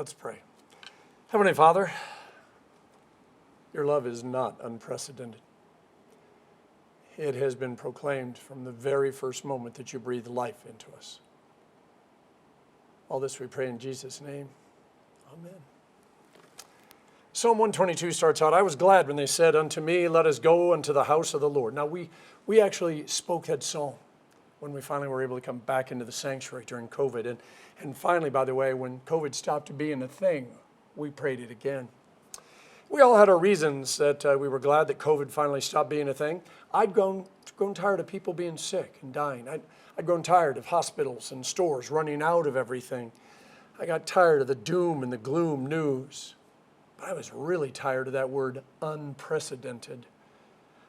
Let's pray. Heavenly Father, your love is not unprecedented. It has been proclaimed from the very first moment that you breathed life into us. All this we pray in Jesus' name. Amen. Psalm 122 starts out, I was glad when they said unto me, let us go unto the house of the Lord. Now we actually spoke that psalm when we finally were able to come back into the sanctuary during COVID. And finally, by the way, when COVID stopped being a thing, we prayed it again. We all had our reasons that we were glad that COVID finally stopped being a thing. I'd grown tired of people being sick and dying. I'd grown tired of hospitals and stores running out of everything. I got tired of the doom and the gloom news. But I was really tired of that word unprecedented.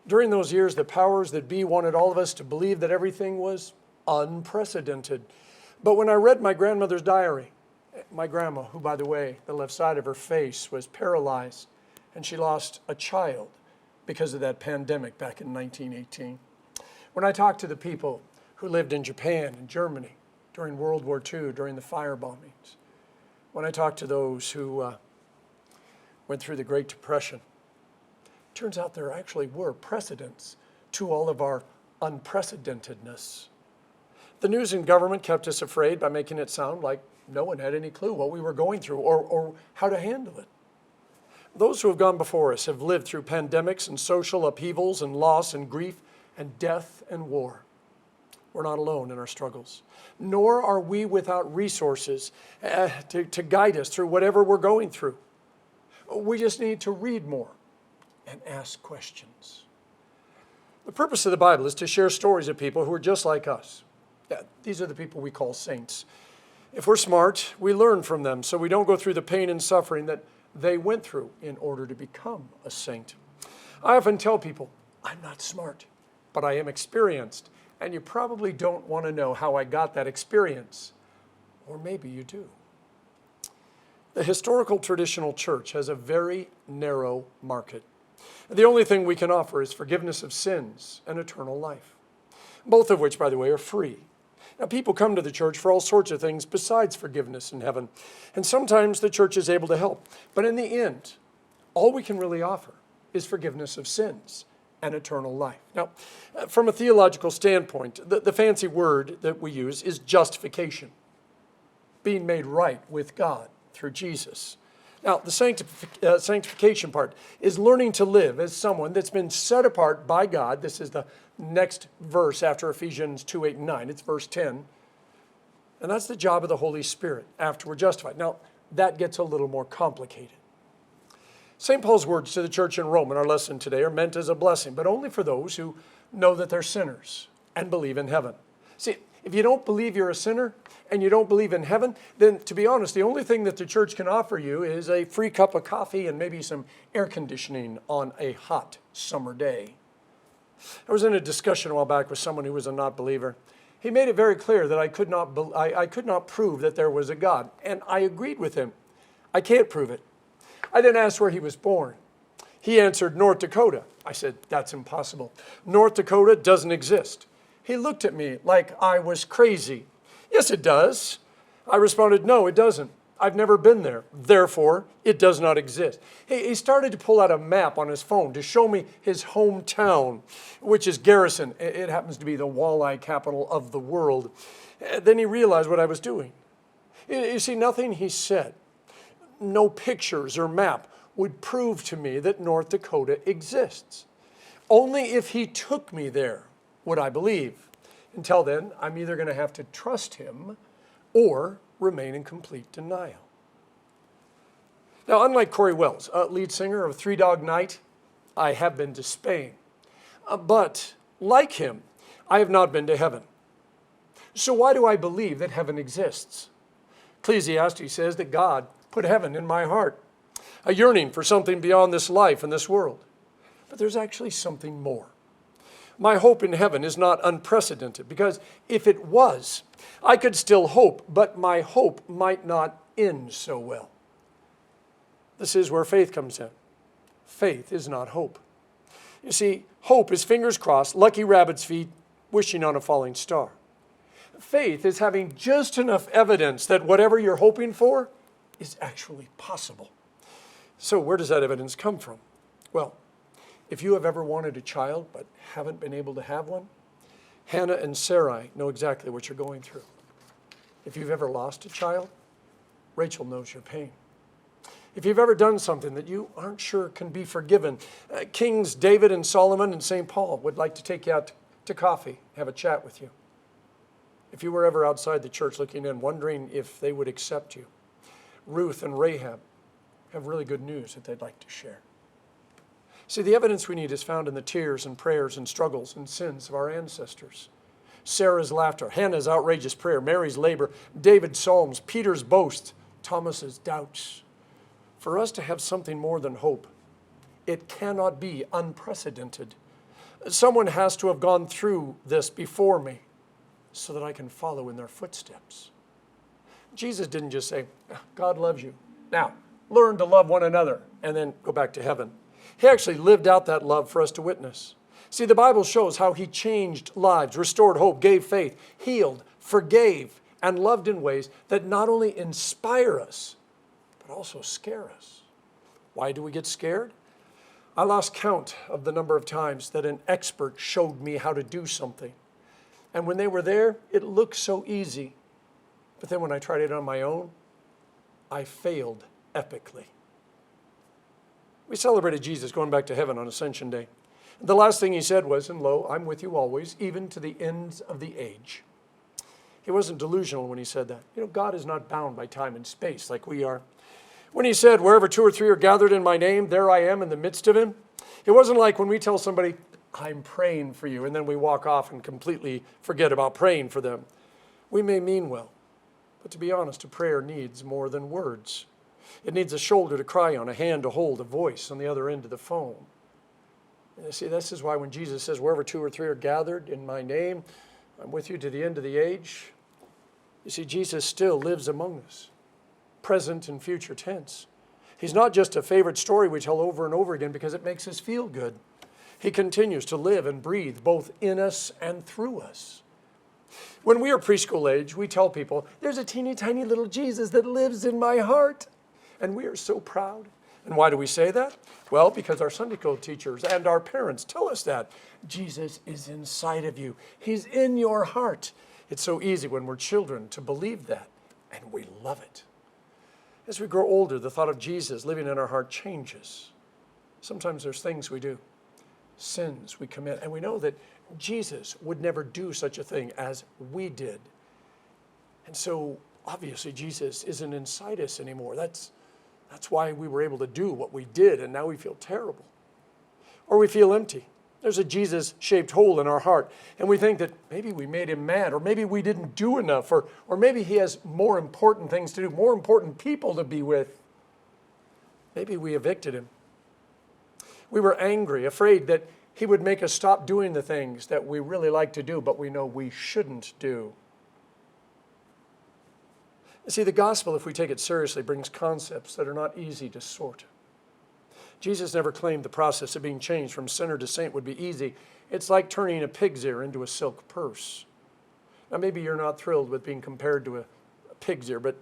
During those years, the powers that be wanted all of us to believe that everything was unprecedented. But when I read my grandmother's diary, my grandma, who, by the way, the left side of her face was paralyzed, and she lost a child because of that pandemic back in 1918. When I talked to the people who lived in Japan and Germany during World War II, during the fire bombings, when I talked to those who went through the Great Depression, turns out there actually were precedents to all of our unprecedentedness. The news and government kept us afraid by making it sound like no one had any clue what we were going through or how to handle it. Those who have gone before us have lived through pandemics and social upheavals and loss and grief and death and war. We're not alone in our struggles, nor are we without resources to guide us through whatever we're going through. We just need to read more and ask questions. The purpose of the Bible is to share stories of people who are just like us. Yeah, these are the people we call saints. If we're smart, we learn from them so we don't go through the pain and suffering that they went through in order to become a saint. I often tell people, I'm not smart, but I am experienced, and you probably don't want to know how I got that experience, or maybe you do. The historical traditional church has a very narrow market. The only thing we can offer is forgiveness of sins and eternal life, both of which, by the way, are free. Now, people come to the church for all sorts of things besides forgiveness in heaven, and sometimes the church is able to help. But in the end, all we can really offer is forgiveness of sins and eternal life. Now, from a theological standpoint, the fancy word that we use is justification, being made right with God through Jesus. Now, the sanctification part is learning to live as someone that's been set apart by God. This is the next verse after Ephesians 2, 8, and 9. It's verse 10. And that's the job of the Holy Spirit after we're justified. Now, that gets a little more complicated. St. Paul's words to the church in Rome in our lesson today are meant as a blessing, but only for those who know that they're sinners and believe in heaven. See, if you don't believe you're a sinner and you don't believe in heaven, then to be honest, the only thing that the church can offer you is a free cup of coffee and maybe some air conditioning on a hot summer day. I was in a discussion a while back with someone who was a not believer. He made it very clear that I could not prove that there was a God, and I agreed with him. I can't prove it. I then asked where he was born. He answered, North Dakota. I said, that's impossible. North Dakota doesn't exist. He looked at me like I was crazy. Yes, it does. I responded, no, it doesn't. I've never been there. Therefore, it does not exist. He started to pull out a map on his phone to show me his hometown, which is Garrison. It happens to be the walleye capital of the world. Then he realized what I was doing. You see, nothing he said, no pictures or map would prove to me that North Dakota exists. Only if he took me there would I believe. Until then, I'm either going to have to trust him or remain in complete denial. Now, unlike Corey Wells, lead singer of Three Dog Night, I have been to Spain. But like him, I have not been to heaven. So why do I believe that heaven exists? Ecclesiastes says that God put heaven in my heart, a yearning for something beyond this life and this world. But there's actually something more. My hope in heaven is not unprecedented, because if it was, I could still hope, but my hope might not end so well. This is where faith comes in. Faith is not hope. You see, hope is fingers crossed, lucky rabbit's feet, wishing on a falling star. Faith is having just enough evidence that whatever you're hoping for is actually possible. So where does that evidence come from? Well, if you have ever wanted a child but haven't been able to have one, Hannah and Sarai know exactly what you're going through. If you've ever lost a child, Rachel knows your pain. If you've ever done something that you aren't sure can be forgiven, Kings David and Solomon and St. Paul would like to take you out to coffee, have a chat with you. If you were ever outside the church looking in, wondering if they would accept you, Ruth and Rahab have really good news that they'd like to share. See, the evidence we need is found in the tears and prayers and struggles and sins of our ancestors. Sarah's laughter, Hannah's outrageous prayer, Mary's labor, David's psalms, Peter's boast, Thomas's doubts. For us to have something more than hope, it cannot be unprecedented. Someone has to have gone through this before me so that I can follow in their footsteps. Jesus didn't just say, God loves you. Now, learn to love one another and then go back to heaven. He actually lived out that love for us to witness. See, the Bible shows how he changed lives, restored hope, gave faith, healed, forgave, and loved in ways that not only inspire us, but also scare us. Why do we get scared? I lost count of the number of times that an expert showed me how to do something. And when they were there, it looked so easy. But then when I tried it on my own, I failed epically. We celebrated Jesus going back to heaven on Ascension Day. The last thing he said was, and lo, I'm with you always, even to the ends of the age. He wasn't delusional when he said that. You know, God is not bound by time and space like we are. When he said, wherever 2 or 3 are gathered in my name, there I am in the midst of him. It wasn't like when we tell somebody, I'm praying for you, and then we walk off and completely forget about praying for them. We may mean well, but to be honest, a prayer needs more than words. It needs a shoulder to cry on, a hand to hold, a voice on the other end of the phone. And you see, this is why when Jesus says, wherever 2 or 3 are gathered in my name, I'm with you to the end of the age. You see, Jesus still lives among us, present and future tense. He's not just a favorite story we tell over and over again because it makes us feel good. He continues to live and breathe both in us and through us. When we are preschool age, we tell people, there's a teeny tiny little Jesus that lives in my heart. And we are so proud. And why do we say that? Well, because our Sunday school teachers and our parents tell us that. Jesus is inside of you. He's in your heart. It's so easy when we're children to believe that, and we love it. As we grow older, the thought of Jesus living in our heart changes. Sometimes there's things we do, sins we commit, and we know that Jesus would never do such a thing as we did. And so, obviously, Jesus isn't inside us anymore. That's why we were able to do what we did, and now we feel terrible. Or we feel empty. There's a Jesus-shaped hole in our heart, and we think that maybe we made him mad, or maybe we didn't do enough, or maybe he has more important things to do, more important people to be with. Maybe we evicted him. We were angry, afraid that he would make us stop doing the things that we really like to do, but we know we shouldn't do. See, the gospel, if we take it seriously, brings concepts that are not easy to sort. Jesus never claimed the process of being changed from sinner to saint would be easy. It's like turning a pig's ear into a silk purse. Now, maybe you're not thrilled with being compared to a pig's ear, but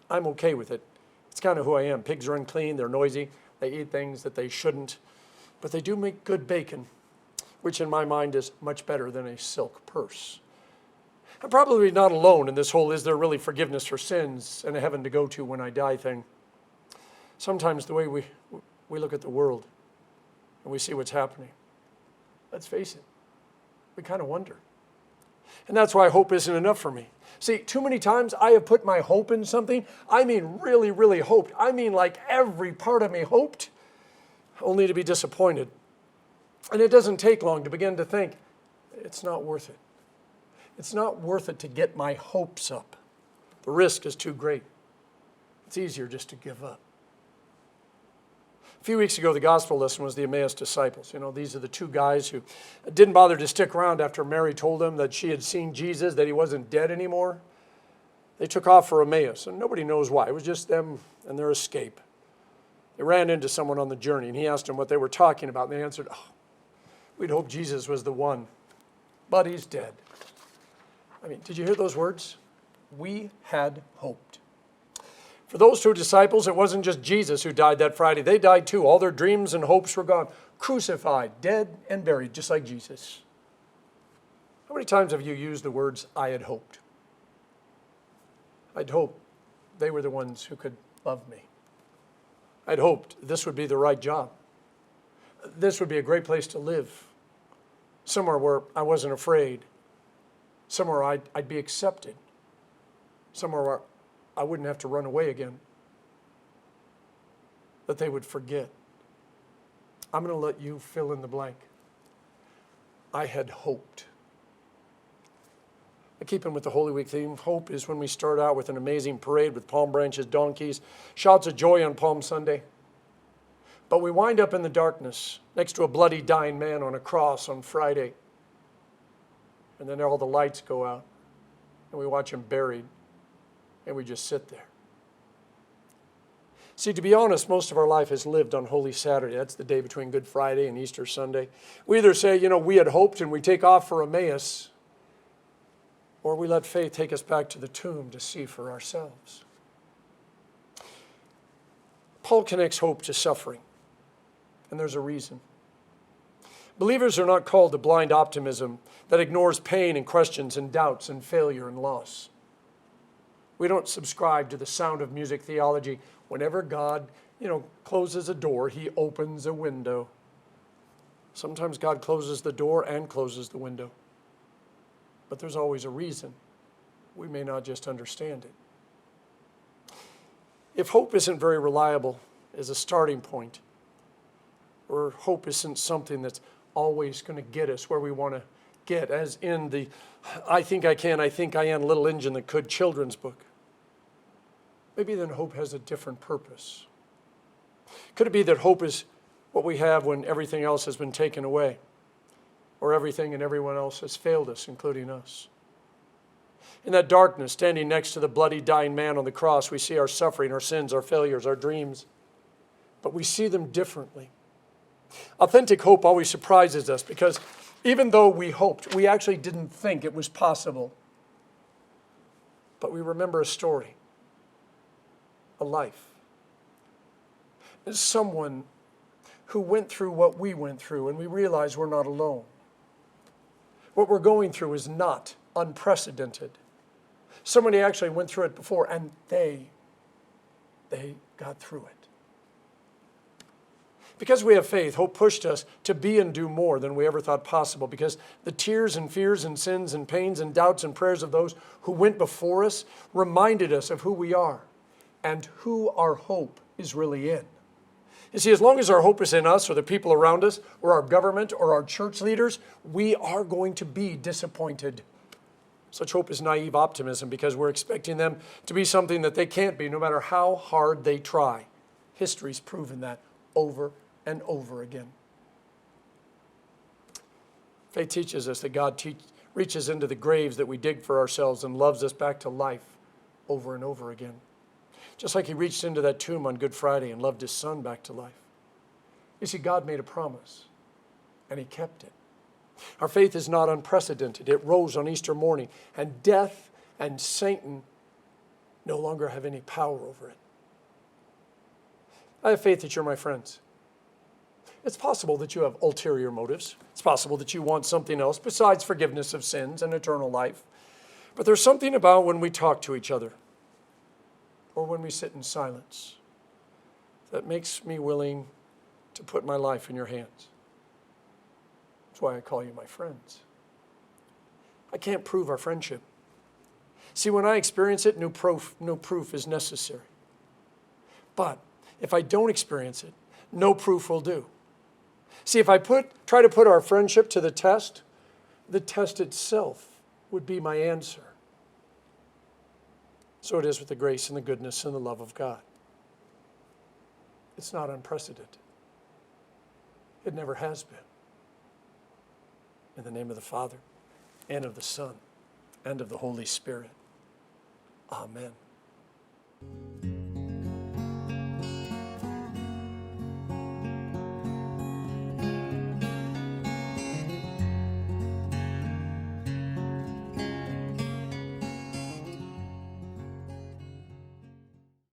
I'm okay with it. It's kind of who I am. Pigs are unclean, they're noisy, they eat things that they shouldn't, but they do make good bacon, which in my mind is much better than a silk purse. I'm probably not alone in this whole is there really forgiveness for sins and a heaven to go to when I die thing. Sometimes the way we look at the world and we see what's happening, let's face it, we kind of wonder. And that's why hope isn't enough for me. See, too many times I have put my hope in something. I mean really, really hoped. I mean like every part of me hoped, only to be disappointed. And it doesn't take long to begin to think, it's not worth it. It's not worth it to get my hopes up. The risk is too great. It's easier just to give up. A few weeks ago, the gospel lesson was the Emmaus disciples. You know, these are the 2 guys who didn't bother to stick around after Mary told them that she had seen Jesus, that he wasn't dead anymore. They took off for Emmaus, and nobody knows why. It was just them and their escape. They ran into someone on the journey, and he asked them what they were talking about, and they answered, we'd hoped Jesus was the one, but he's dead. I mean, did you hear those words? We had hoped. For those two disciples, it wasn't just Jesus who died that Friday. They died too. All their dreams and hopes were gone. Crucified, dead and buried, just like Jesus. How many times have you used the words, I had hoped? I'd hoped they were the ones who could love me. I'd hoped this would be the right job. This would be a great place to live. Somewhere where I wasn't afraid. Somewhere I'd be accepted. Somewhere where I wouldn't have to run away again. That they would forget. I'm going to let you fill in the blank. I had hoped. Keeping with the Holy Week theme, hope is when we start out with an amazing parade with palm branches, donkeys, shouts of joy on Palm Sunday. But we wind up in the darkness next to a bloody dying man on a cross on Friday. And then all the lights go out and we watch him buried and we just sit there. See, to be honest, most of our life is lived on Holy Saturday. That's the day between Good Friday and Easter Sunday. We either say, we had hoped and we take off for Emmaus, or we let faith take us back to the tomb to see for ourselves. Paul connects hope to suffering, and there's a reason. Believers are not called to blind optimism that ignores pain and questions and doubts and failure and loss. We don't subscribe to the sound of music theology. Whenever God, closes a door, he opens a window. Sometimes God closes the door and closes the window. But there's always a reason. We may not just understand it. If hope isn't very reliable as a starting point, or hope isn't something that's always going to get us where we want to get, as in the I think I can, I think I am, little engine that could children's book, maybe then hope has a different purpose. Could it be that hope is what we have when everything else has been taken away? Or everything and everyone else has failed us, including us. In that darkness, standing next to the bloody, dying man on the cross, we see our suffering, our sins, our failures, our dreams. But we see them differently. Authentic hope always surprises us because even though we hoped, we actually didn't think it was possible. But we remember a story, a life. There's someone who went through what we went through, and we realize we're not alone. What we're going through is not unprecedented. Somebody actually went through it before, and they got through it. Because we have faith, hope pushed us to be and do more than we ever thought possible, because the tears and fears and sins and pains and doubts and prayers of those who went before us reminded us of who we are and who our hope is really in. You see, as long as our hope is in us or the people around us or our government or our church leaders, we are going to be disappointed. Such hope is naive optimism because we're expecting them to be something that they can't be no matter how hard they try. History's proven that over and over again. Faith teaches us that God reaches into the graves that we dig for ourselves and loves us back to life over and over again. Just like he reached into that tomb on Good Friday and loved his son back to life. You see, God made a promise, and he kept it. Our faith is not unprecedented. It rose on Easter morning, and death and Satan no longer have any power over it. I have faith that you're my friends. It's possible that you have ulterior motives. It's possible that you want something else besides forgiveness of sins and eternal life. But there's something about when we talk to each other, or when we sit in silence, that makes me willing to put my life in your hands. That's why I call you my friends. I can't prove our friendship. See, when I experience it, no proof is necessary. But if I don't experience it, no proof will do. See, if I try to put our friendship to the test itself would be my answer. So it is with the grace and the goodness and the love of God. It's not unprecedented. It never has been. In the name of the Father, and of the Son, and of the Holy Spirit. Amen.